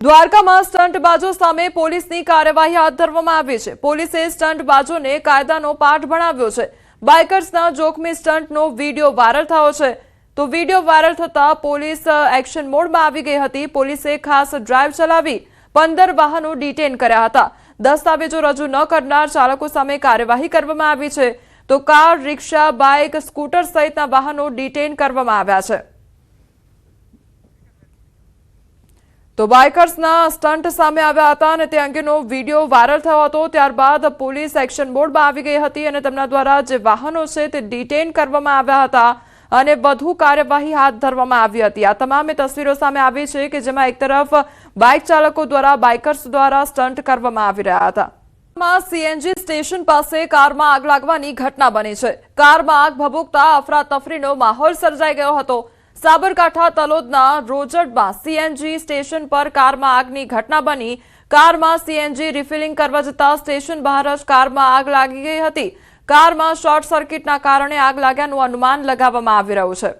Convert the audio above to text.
દ્વારકામાં સ્ટંટબાજો સામે પોલીસની કાર્યવાહી હાથ ધરવામાં આવી છે। પોલીસે સ્ટંટબાજોને કાયદાનો પાઠ ભણાવ્યો છે। બાઇકર્સના જોખમી સ્ટંટનો વિડીયો વાયરલ થયો છે। તો વિડીયો વાયરલ થતા પોલીસ એક્શન મોડમાં આવી ગઈ હતી। પોલીસે ખાસ ડ્રાઈવ ચલાવી 15 વાહનો ડિટેન કર્યા હતા। દસ્તાવેજો રજૂ ન કરનાર ચાલકો સામે કાર્યવાહી કરવામાં આવી છે। તો કાર, રિક્ષા, બાઇક, સ્કૂટર સહિતના વાહનો ડિટેન કરવામાં આવ્યા છે। તો બાઇકર્સના સ્ટંટ સામે આવ્યા હતા અને તે અંગેનો વિડીયો વાયરલ થયો હતો। ત્યારબાદ પોલીસ એક્શન મોડમાં આવી ગઈ હતી અને તેમના દ્વારા જે વાહનો છે તે ડિટેન કરવામાં આવ્યા હતા અને વધુ કાર્યવાહી હાથ ધરવામાં આવી હતી। આ તમામ તસવીરો સામે આવી છે કે જેમાં એક તરફ બાઇક ચાલકો દ્વારા બાઇકર્સ દ્વારા સ્ટંટ કરવામાં આવી રહ્યા હતા। સીએનજી સ્ટેશન પાસે કારમાં આગ લાગવાની ઘટના બની છે। કારમાં આગ ભભૂકતા અફરાતફરીનો માહોલ સર્જાઈ ગયો હતો। સાબરકાંઠા તલોદના રોજડમાં સીએનજી સ્ટેશન પર કારમાં આગની ઘટના બની। કારમાં સીએનજી રિફિલિંગ કરવા જતા સ્ટેશન બહાર જ કારમાં આગ લાગી ગઈ હતી। કારમાં શોર્ટ સર્કિટના કારણે આગ લાગ્યાનું અનુમાન લગાવવામાં આવી રહ્યું છે।